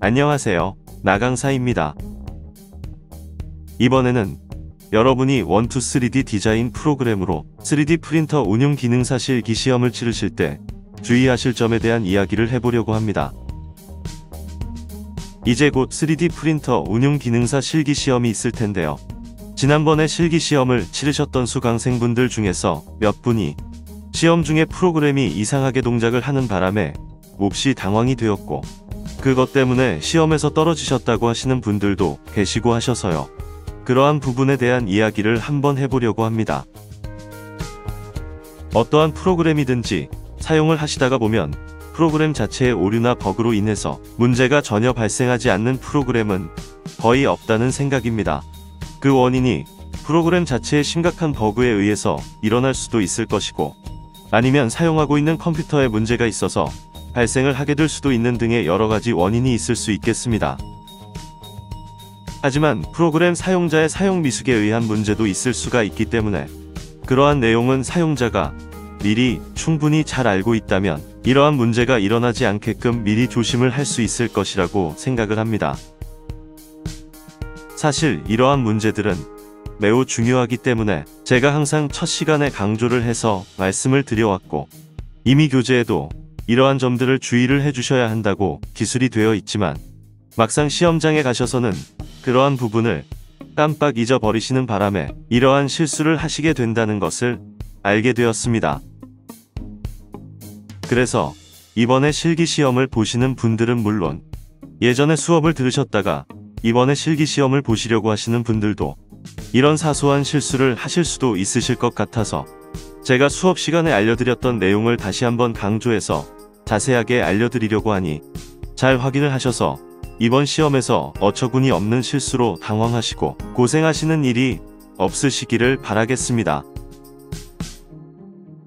안녕하세요. 나강사입니다. 이번에는 여러분이 원투 3D 디자인 프로그램으로 3D 프린터 운용 기능사 실기 시험을 치르실 때 주의하실 점에 대한 이야기를 해보려고 합니다. 이제 곧 3D 프린터 운용 기능사 실기 시험이 있을 텐데요. 지난번에 실기 시험을 치르셨던 수강생분들 중에서 몇 분이 시험 중에 프로그램이 이상하게 동작을 하는 바람에 몹시 당황이 되었고, 그것 때문에 시험에서 떨어지셨다고 하시는 분들도 계시고 하셔서요. 그러한 부분에 대한 이야기를 한번 해보려고 합니다. 어떠한 프로그램이든지 사용을 하시다가 보면 프로그램 자체의 오류나 버그로 인해서 문제가 전혀 발생하지 않는 프로그램은 거의 없다는 생각입니다. 그 원인이 프로그램 자체의 심각한 버그에 의해서 일어날 수도 있을 것이고, 아니면 사용하고 있는 컴퓨터에 문제가 있어서 발생을 하게 될 수도 있는 등의 여러가지 원인이 있을 수 있겠습니다. 하지만 프로그램 사용자의 사용 미숙에 의한 문제도 있을 수가 있기 때문에 그러한 내용은 사용자가 미리 충분히 잘 알고 있다면 이러한 문제가 일어나지 않게끔 미리 조심을 할 수 있을 것이라고 생각을 합니다. 사실 이러한 문제들은 매우 중요하기 때문에 제가 항상 첫 시간에 강조를 해서 말씀을 드려왔고, 이미 교재에도 이러한 점들을 주의를 해주셔야 한다고 기술이 되어 있지만 막상 시험장에 가셔서는 그러한 부분을 깜빡 잊어버리시는 바람에 이러한 실수를 하시게 된다는 것을 알게 되었습니다. 그래서 이번에 실기시험을 보시는 분들은 물론 예전에 수업을 들으셨다가 이번에 실기시험을 보시려고 하시는 분들도 이런 사소한 실수를 하실 수도 있으실 것 같아서 제가 수업 시간에 알려드렸던 내용을 다시 한번 강조해서 자세하게 알려드리려고 하니 잘 확인을 하셔서 이번 시험에서 어처구니 없는 실수로 당황하시고 고생하시는 일이 없으시기를 바라겠습니다.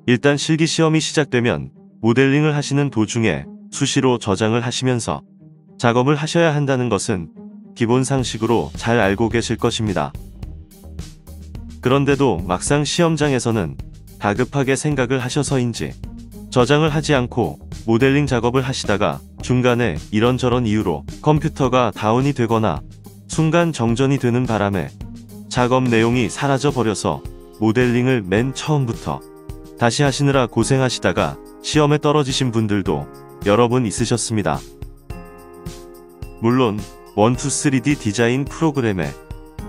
일단 실기시험이 시작되면 모델링을 하시는 도중에 수시로 저장을 하시면서 작업을 하셔야 한다는 것은 기본 상식으로 잘 알고 계실 것입니다. 그런데도 막상 시험장에서는 다급하게 생각을 하셔서인지 저장을 하지 않고 모델링 작업을 하시다가 중간에 이런저런 이유로 컴퓨터가 다운이 되거나 순간 정전이 되는 바람에 작업 내용이 사라져 버려서 모델링을 맨 처음부터 다시 하시느라 고생하시다가 시험에 떨어지신 분들도 여러 분 있으셨습니다. 물론 원투 3D 디자인 프로그램에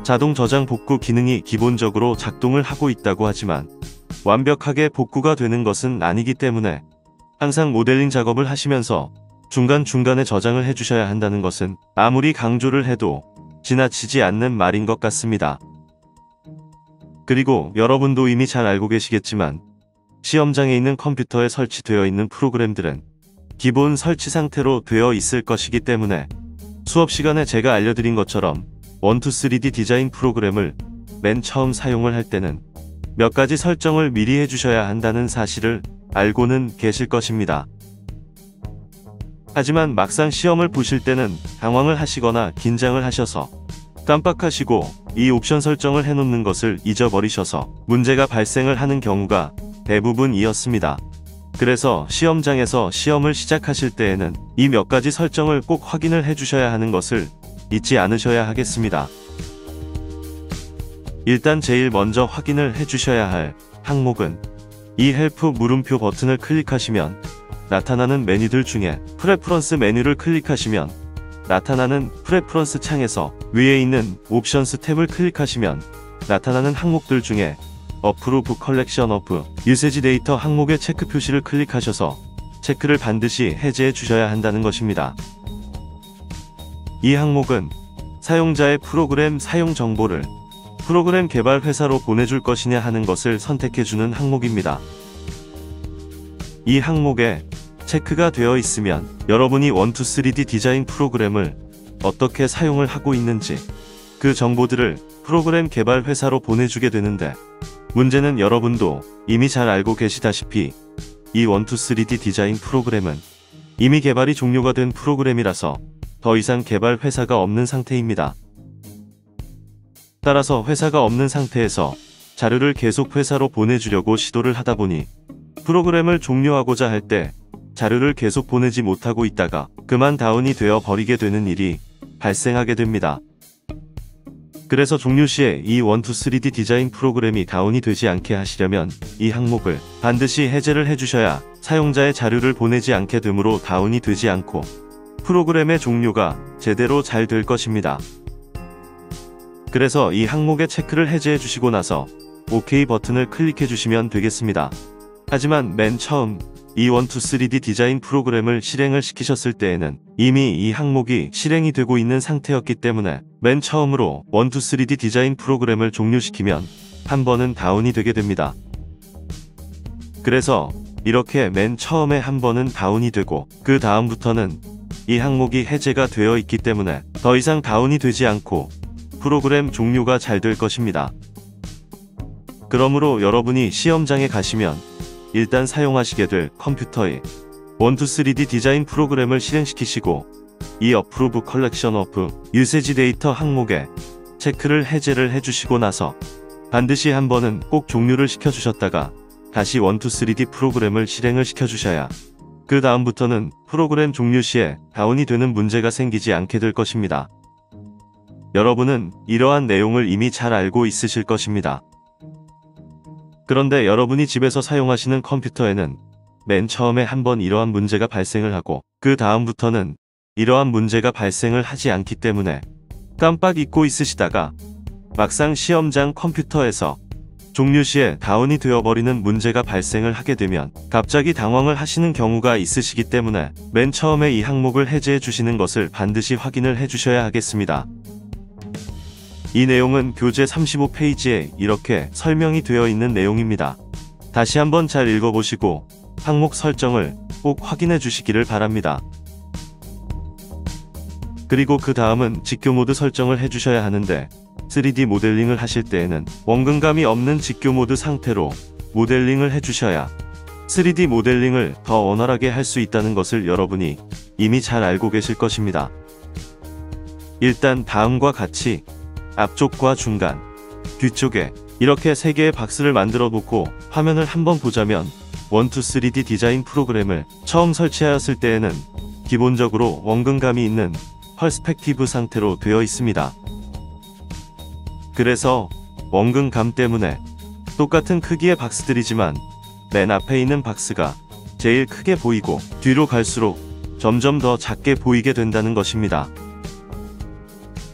자동 저장 복구 기능이 기본적으로 작동을 하고 있다고 하지만 완벽하게 복구가 되는 것은 아니기 때문에 항상 모델링 작업을 하시면서 중간중간에 저장을 해주셔야 한다는 것은 아무리 강조를 해도 지나치지 않는 말인 것 같습니다. 그리고 여러분도 이미 잘 알고 계시겠지만 시험장에 있는 컴퓨터에 설치되어 있는 프로그램들은 기본 설치 상태로 되어 있을 것이기 때문에 수업 시간에 제가 알려드린 것처럼 원투 3D 디자인 프로그램을 맨 처음 사용을 할 때는 몇 가지 설정을 미리 해주셔야 한다는 사실을 알고는 계실 것입니다. 하지만 막상 시험을 보실 때는 당황을 하시거나 긴장을 하셔서 깜빡하시고 이 옵션 설정을 해놓는 것을 잊어버리셔서 문제가 발생을 하는 경우가 대부분이었습니다. 그래서 시험장에서 시험을 시작하실 때에는 이 몇 가지 설정을 꼭 확인을 해주셔야 하는 것을 잊지 않으셔야 하겠습니다. 일단 제일 먼저 확인을 해주셔야 할 항목은 이 헬프 물음표 버튼을 클릭하시면 나타나는 메뉴들 중에 프레퍼런스 메뉴를 클릭하시면 나타나는 프레퍼런스 창에서 위에 있는 옵션스 탭을 클릭하시면 나타나는 항목들 중에 어프루브 컬렉션 오브 유세지 데이터 항목의 체크 표시를 클릭하셔서 체크를 반드시 해제해 주셔야 한다는 것입니다. 이 항목은 사용자의 프로그램 사용 정보를 프로그램 개발 회사로 보내줄 것이냐 하는 것을 선택해주는 항목입니다. 이 항목에 체크가 되어 있으면 여러분이 원투 3D 디자인 프로그램을 어떻게 사용을 하고 있는지 그 정보들을 프로그램 개발 회사로 보내주게 되는데, 문제는 여러분도 이미 잘 알고 계시다시피 이 원투 3D 디자인 프로그램은 이미 개발이 종료가 된 프로그램이라서 더 이상 개발 회사가 없는 상태입니다. 따라서 회사가 없는 상태에서 자료를 계속 회사로 보내주려고 시도를 하다 보니 프로그램을 종료하고자 할 때 자료를 계속 보내지 못하고 있다가 그만 다운이 되어 버리게 되는 일이 발생하게 됩니다. 그래서 종료 시에 이 123D 디자인 프로그램이 다운이 되지 않게 하시려면 이 항목을 반드시 해제를 해주셔야 사용자의 자료를 보내지 않게 되므로 다운이 되지 않고 프로그램의 종료가 제대로 잘 될 것입니다. 그래서 이 항목의 체크를 해제해 주시고 나서 OK 버튼을 클릭해 주시면 되겠습니다. 하지만 맨 처음 이 123D 디자인 프로그램을 실행을 시키셨을 때에는 이미 이 항목이 실행이 되고 있는 상태였기 때문에 맨 처음으로 123D 디자인 프로그램을 종료시키면 한 번은 다운이 되게 됩니다. 그래서 이렇게 맨 처음에 한 번은 다운이 되고 그 다음부터는 이 항목이 해제가 되어 있기 때문에 더 이상 다운이 되지 않고 프로그램 종료가 잘 될 것입니다. 그러므로 여러분이 시험장에 가시면 일단 사용하시게 될 컴퓨터에 123D 디자인 프로그램을 실행시키시고 이 Approve Collection of Usage Data 항목에 체크를 해제를 해주시고 나서 반드시 한 번은 꼭 종료를 시켜주셨다가 다시 123D 프로그램을 실행을 시켜주셔야 그 다음부터는 프로그램 종료 시에 다운이 되는 문제가 생기지 않게 될 것입니다. 여러분은 이러한 내용을 이미 잘 알고 있으실 것입니다. 그런데 여러분이 집에서 사용하시는 컴퓨터에는 맨 처음에 한번 이러한 문제가 발생을 하고 그 다음부터는 이러한 문제가 발생을 하지 않기 때문에 깜빡 잊고 있으시다가 막상 시험장 컴퓨터에서 종료 시에 다운이 되어버리는 문제가 발생을 하게 되면 갑자기 당황을 하시는 경우가 있으시기 때문에 맨 처음에 이 항목을 해제해 주시는 것을 반드시 확인을 해 주셔야 하겠습니다. 이 내용은 교재 35페이지에 이렇게 설명이 되어 있는 내용입니다. 다시 한번 잘 읽어보시고 항목 설정을 꼭 확인해 주시기를 바랍니다. 그리고 그 다음은 직교 모드 설정을 해주셔야 하는데 3D 모델링을 하실 때에는 원근감이 없는 직교 모드 상태로 모델링을 해주셔야 3D 모델링을 더 원활하게 할 수 있다는 것을 여러분이 이미 잘 알고 계실 것입니다. 일단 다음과 같이 앞쪽과 중간, 뒤쪽에 이렇게 3개의 박스를 만들어 놓고 화면을 한번 보자면 123D 디자인 프로그램을 처음 설치하였을 때에는 기본적으로 원근감이 있는 퍼스펙티브 상태로 되어 있습니다. 그래서 원근감 때문에 똑같은 크기의 박스들이지만 맨 앞에 있는 박스가 제일 크게 보이고 뒤로 갈수록 점점 더 작게 보이게 된다는 것입니다.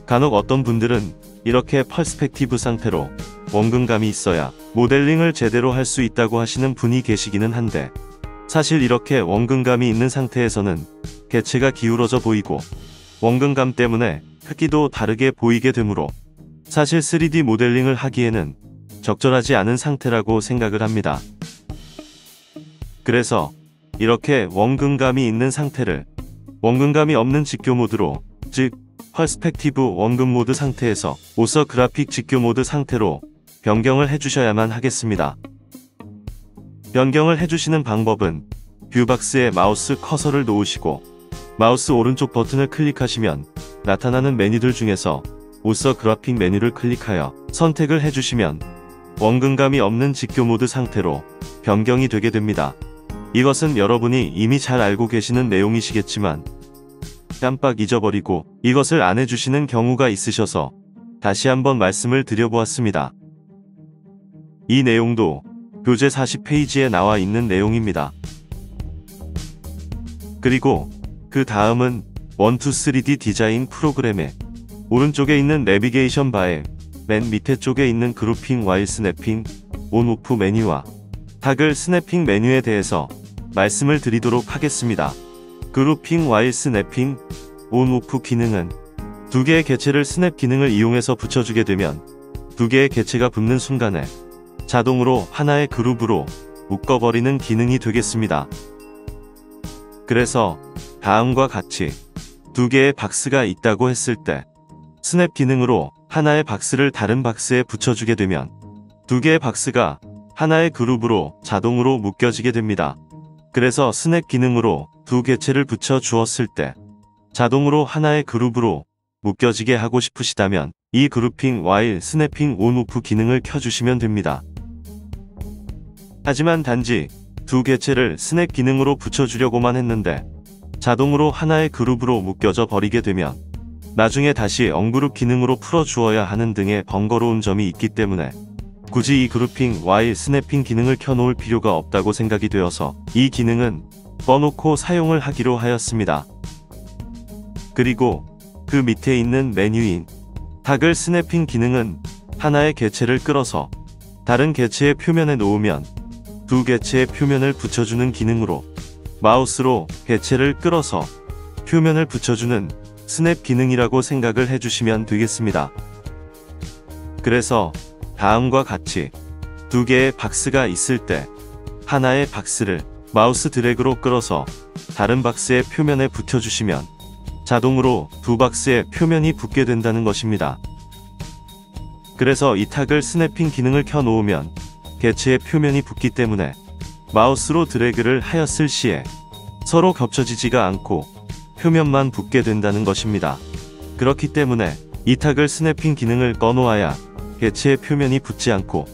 간혹 어떤 분들은 이렇게 퍼스펙티브 상태로 원근감이 있어야 모델링을 제대로 할 수 있다고 하시는 분이 계시기는 한데 사실 이렇게 원근감이 있는 상태에서는 개체가 기울어져 보이고 원근감 때문에 크기도 다르게 보이게 되므로 사실 3D 모델링을 하기에는 적절하지 않은 상태라고 생각을 합니다. 그래서 이렇게 원근감이 있는 상태를 원근감이 없는 직교 모드로, 즉 퍼스펙티브 원근 모드 상태에서 오서 그래픽 직교 모드 상태로 변경을 해주셔야만 하겠습니다. 변경을 해주시는 방법은 뷰박스에 마우스 커서를 놓으시고 마우스 오른쪽 버튼을 클릭하시면 나타나는 메뉴들 중에서 오서 그래픽 메뉴를 클릭하여 선택을 해주시면 원근감이 없는 직교 모드 상태로 변경이 되게 됩니다. 이것은 여러분이 이미 잘 알고 계시는 내용이시겠지만 깜빡 잊어버리고 이것을 안 해주시는 경우가 있으셔서 다시 한번 말씀을 드려보았습니다. 이 내용도 교재 40페이지에 나와 있는 내용입니다. 그리고 그 다음은 123D 디자인 프로그램의 오른쪽에 있는 내비게이션 바의 맨 밑에 쪽에 있는 그룹핑 와일 스냅핑 온 오프 메뉴와 타글 스냅핑 메뉴에 대해서 말씀을 드리도록 하겠습니다. 그룹핑 와일 스냅핑 온 오프 기능은 두 개의 개체를 스냅 기능을 이용해서 붙여주게 되면 두 개의 개체가 붙는 순간에 자동으로 하나의 그룹으로 묶어버리는 기능이 되겠습니다. 그래서 다음과 같이 두 개의 박스가 있다고 했을 때 스냅 기능으로 하나의 박스를 다른 박스에 붙여주게 되면 두 개의 박스가 하나의 그룹으로 자동으로 묶여지게 됩니다. 그래서 스냅 기능으로 두 개체를 붙여 주었을 때 자동으로 하나의 그룹으로 묶여지게 하고 싶으시다면 이 그룹핑 와일 스냅핑 온 오프 기능을 켜주시면 됩니다. 하지만 단지 두 개체를 스냅 기능으로 붙여주려고만 했는데 자동으로 하나의 그룹으로 묶여져 버리게 되면 나중에 다시 언그룹 기능으로 풀어주어야 하는 등의 번거로운 점이 있기 때문에 굳이 이 그룹핑 while 스냅핑 기능을 켜놓을 필요가 없다고 생각이 되어서 이 기능은 꺼놓고 사용을 하기로 하였습니다. 그리고 그 밑에 있는 메뉴인 타글 스냅핑 기능은 하나의 개체를 끌어서 다른 개체의 표면에 놓으면 두 개체의 표면을 붙여주는 기능으로 마우스로 개체를 끌어서 표면을 붙여주는 스냅 기능이라고 생각을 해주시면 되겠습니다. 그래서 다음과 같이 두 개의 박스가 있을 때 하나의 박스를 마우스 드래그로 끌어서 다른 박스의 표면에 붙여주시면 자동으로 두 박스의 표면이 붙게 된다는 것입니다. 그래서 이 타글 스냅핑 기능을 켜놓으면 개체의 표면이 붙기 때문에 마우스로 드래그를 하였을 시에 서로 겹쳐지지가 않고 표면만 붙게 된다는 것입니다. 그렇기 때문에 이 타글 스냅핑 기능을 꺼놓아야 개체의 표면이 붙지 않고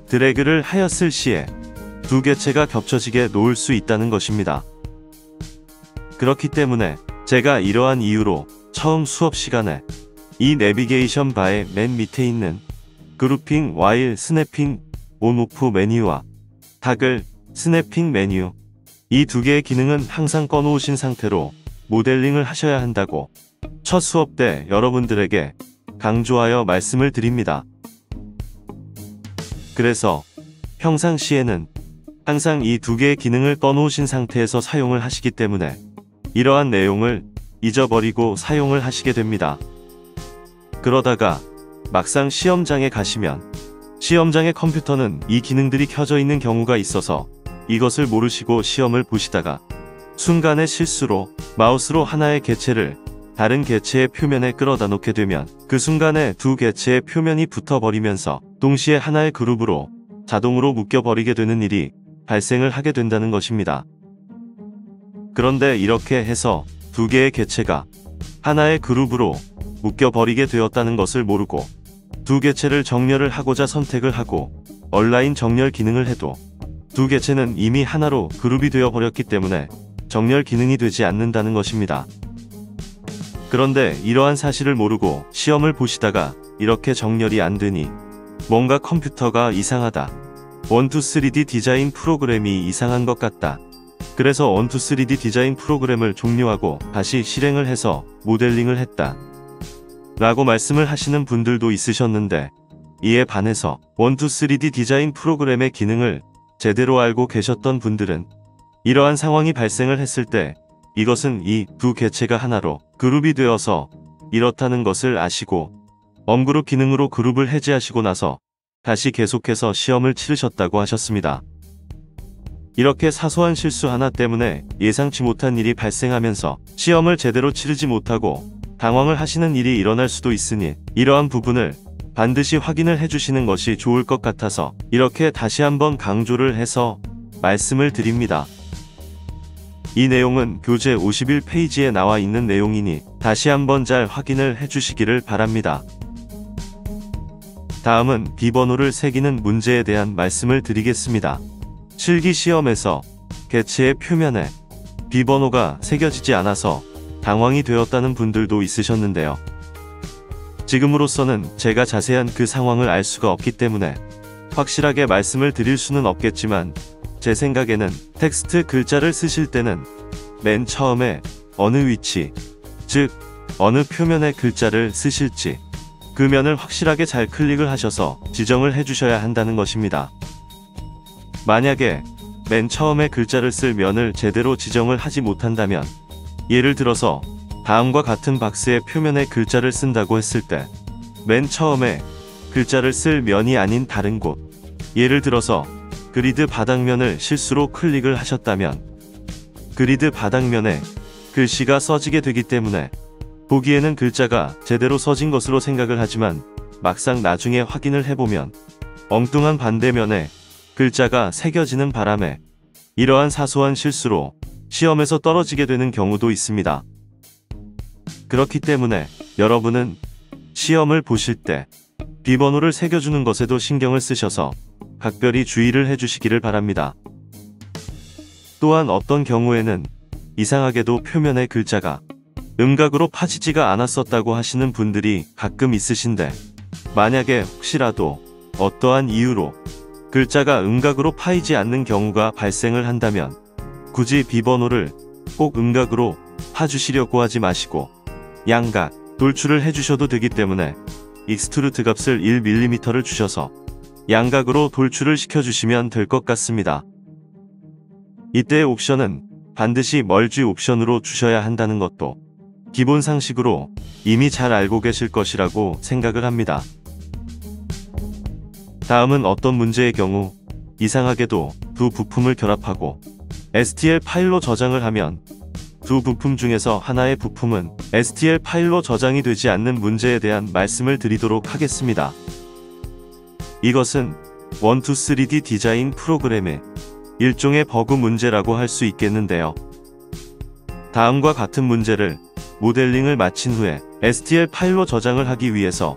드래그를 하였을 시에 두 개체가 겹쳐지게 놓을 수 있다는 것입니다. 그렇기 때문에 제가 이러한 이유로 처음 수업 시간에 이 내비게이션 바의 맨 밑에 있는 그룹핑 while 스냅핑 온 오프 메뉴와 타글 스냅핑 메뉴 이 두 개의 기능은 항상 꺼놓으신 상태로 모델링을 하셔야 한다고 첫 수업 때 여러분들에게 강조하여 말씀을 드립니다. 그래서 평상시에는 항상 이 두 개의 기능을 꺼놓으신 상태에서 사용을 하시기 때문에 이러한 내용을 잊어버리고 사용을 하시게 됩니다. 그러다가 막상 시험장에 가시면 시험장의 컴퓨터는 이 기능들이 켜져 있는 경우가 있어서 이것을 모르시고 시험을 보시다가 순간의 실수로 마우스로 하나의 개체를 다른 개체의 표면에 끌어다 놓게 되면 그 순간에 두 개체의 표면이 붙어버리면서 동시에 하나의 그룹으로 자동으로 묶여버리게 되는 일이 발생을 하게 된다는 것입니다. 그런데 이렇게 해서 두 개의 개체가 하나의 그룹으로 묶여버리게 되었다는 것을 모르고 두 개체를 정렬을 하고자 선택을 하고 얼라인 정렬 기능을 해도 두 개체는 이미 하나로 그룹이 되어 버렸기 때문에 정렬 기능이 되지 않는다는 것입니다. 그런데 이러한 사실을 모르고 시험을 보시다가 이렇게 정렬이 안 되니 뭔가 컴퓨터가 이상하다. 123D 디자인 프로그램이 이상한 것 같다. 그래서 123D 디자인 프로그램을 종료하고 다시 실행을 해서 모델링을 했다. 라고 말씀을 하시는 분들도 있으셨는데 이에 반해서 123D 디자인 프로그램의 기능을 제대로 알고 계셨던 분들은 이러한 상황이 발생을 했을 때 이것은 이 두 개체가 하나로 그룹이 되어서 이렇다는 것을 아시고 언그룹 기능으로 그룹을 해제하시고 나서 다시 계속해서 시험을 치르셨다고 하셨습니다. 이렇게 사소한 실수 하나 때문에 예상치 못한 일이 발생하면서 시험을 제대로 치르지 못하고 당황을 하시는 일이 일어날 수도 있으니 이러한 부분을 반드시 확인을 해주시는 것이 좋을 것 같아서 이렇게 다시 한번 강조를 해서 말씀을 드립니다. 이 내용은 교재 51페이지에 나와 있는 내용이니 다시 한번 잘 확인을 해주시기를 바랍니다. 다음은 비번호를 새기는 문제에 대한 말씀을 드리겠습니다. 실기시험에서 개체의 표면에 비번호가 새겨지지 않아서 당황이 되었다는 분들도 있으셨는데요. 지금으로서는 제가 자세한 그 상황을 알 수가 없기 때문에 확실하게 말씀을 드릴 수는 없겠지만 제 생각에는 텍스트 글자를 쓰실 때는 맨 처음에 어느 위치, 즉 어느 표면의 글자를 쓰실지 그 면을 확실하게 잘 클릭을 하셔서 지정을 해주셔야 한다는 것입니다. 만약에 맨 처음에 글자를 쓸 면을 제대로 지정을 하지 못한다면 예를 들어서 다음과 같은 박스의 표면에 글자를 쓴다고 했을 때 맨 처음에 글자를 쓸 면이 아닌 다른 곳, 예를 들어서 그리드 바닥면을 실수로 클릭을 하셨다면 그리드 바닥면에 글씨가 써지게 되기 때문에 보기에는 글자가 제대로 써진 것으로 생각을 하지만 막상 나중에 확인을 해보면 엉뚱한 반대면에 글자가 새겨지는 바람에 이러한 사소한 실수로 시험에서 떨어지게 되는 경우도 있습니다. 그렇기 때문에 여러분은 시험을 보실 때 비번호를 새겨주는 것에도 신경을 쓰셔서 각별히 주의를 해주시기를 바랍니다. 또한 어떤 경우에는 이상하게도 표면의 글자가 음각으로 파지지가 않았었다고 하시는 분들이 가끔 있으신데, 만약에 혹시라도 어떠한 이유로 글자가 음각으로 파이지 않는 경우가 발생을 한다면 굳이 비번호를 꼭 음각으로 파주시려고 하지 마시고 양각, 돌출을 해주셔도 되기 때문에 익스트루드 값을 1mm를 주셔서 양각으로 돌출을 시켜주시면 될 것 같습니다. 이때의 옵션은 반드시 멀지 옵션으로 주셔야 한다는 것도 기본 상식으로 이미 잘 알고 계실 것이라고 생각을 합니다. 다음은 어떤 문제의 경우 이상하게도 두 부품을 결합하고 STL 파일로 저장을 하면 두 부품 중에서 하나의 부품은 STL 파일로 저장이 되지 않는 문제에 대한 말씀을 드리도록 하겠습니다. 이것은 123D 디자인 프로그램의 일종의 버그 문제라고 할 수 있겠는데요. 다음과 같은 문제를 모델링을 마친 후에 STL 파일로 저장을 하기 위해서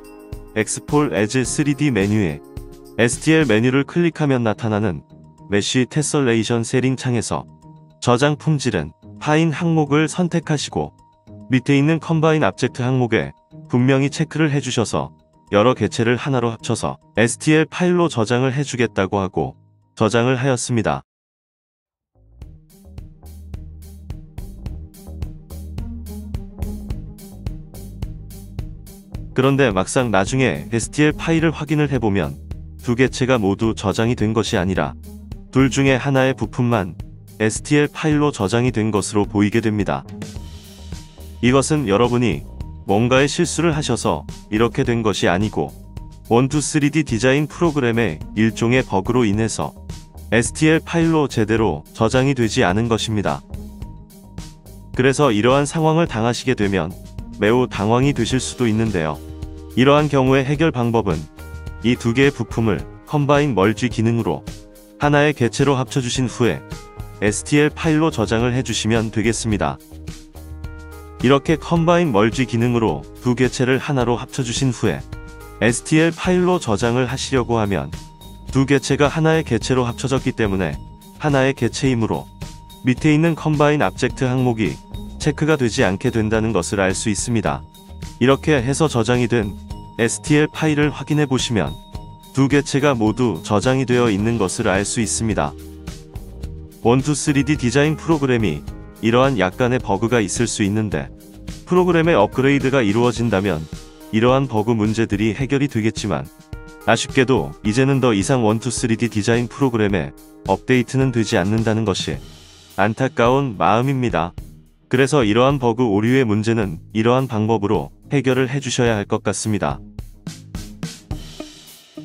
Export as 3D 메뉴에 STL 메뉴를 클릭하면 나타나는 메쉬 테설레이션 세팅 창에서 저장 품질은 파인 항목을 선택하시고 밑에 있는 컴바인 압젝트 항목에 분명히 체크를 해주셔서 여러 개체를 하나로 합쳐서 STL 파일로 저장을 해주겠다고 하고 저장을 하였습니다. 그런데 막상 나중에 STL 파일을 확인을 해보면 두 개체가 모두 저장이 된 것이 아니라 둘 중에 하나의 부품만 STL 파일로 저장이 된 것으로 보이게 됩니다. 이것은 여러분이 뭔가의 실수를 하셔서 이렇게 된 것이 아니고 123D 디자인 프로그램의 일종의 버그로 인해서 STL 파일로 제대로 저장이 되지 않은 것입니다. 그래서 이러한 상황을 당하시게 되면 매우 당황이 되실 수도 있는데요. 이러한 경우의 해결 방법은 이 두 개의 부품을 컴바인 멀지 기능으로 하나의 개체로 합쳐주신 후에 STL 파일로 저장을 해주시면 되겠습니다. 이렇게 컴바인 멀지 기능으로 두 개체를 하나로 합쳐주신 후에 STL 파일로 저장을 하시려고 하면 두 개체가 하나의 개체로 합쳐졌기 때문에 하나의 개체이므로 밑에 있는 컴바인 압젝트 항목이 체크가 되지 않게 된다는 것을 알 수 있습니다. 이렇게 해서 저장이 된 STL 파일을 확인해 보시면 두 개체가 모두 저장이 되어 있는 것을 알 수 있습니다. 123D 디자인 프로그램이 이러한 약간의 버그가 있을 수 있는데 프로그램의 업그레이드가 이루어진다면 이러한 버그 문제들이 해결이 되겠지만 아쉽게도 이제는 더 이상 123D 디자인 프로그램에 업데이트는 되지 않는다는 것이 안타까운 마음입니다. 그래서 이러한 버그 오류의 문제는 이러한 방법으로 해결을 해주셔야 할 것 같습니다.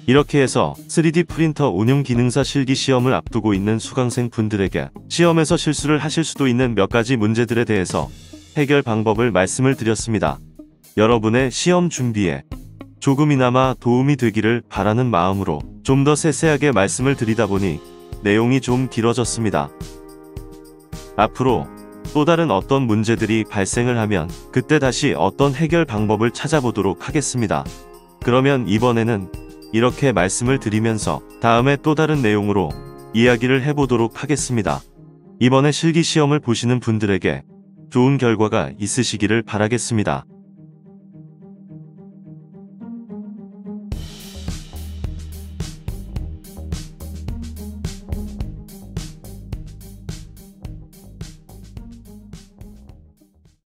이렇게 해서 3D 프린터 운용 기능사 실기 시험을 앞두고 있는 수강생 분들에게 시험에서 실수를 하실 수도 있는 몇 가지 문제들에 대해서 해결 방법을 말씀을 드렸습니다. 여러분의 시험 준비에 조금이나마 도움이 되기를 바라는 마음으로 좀 더 세세하게 말씀을 드리다 보니 내용이 좀 길어졌습니다. 앞으로 또 다른 어떤 문제들이 발생을 하면 그때 다시 어떤 해결 방법을 찾아보도록 하겠습니다. 그러면 이번에는 이렇게 말씀을 드리면서 다음에 또 다른 내용으로 이야기를 해보도록 하겠습니다. 이번에 실기시험을 보시는 분들에게 좋은 결과가 있으시기를 바라겠습니다.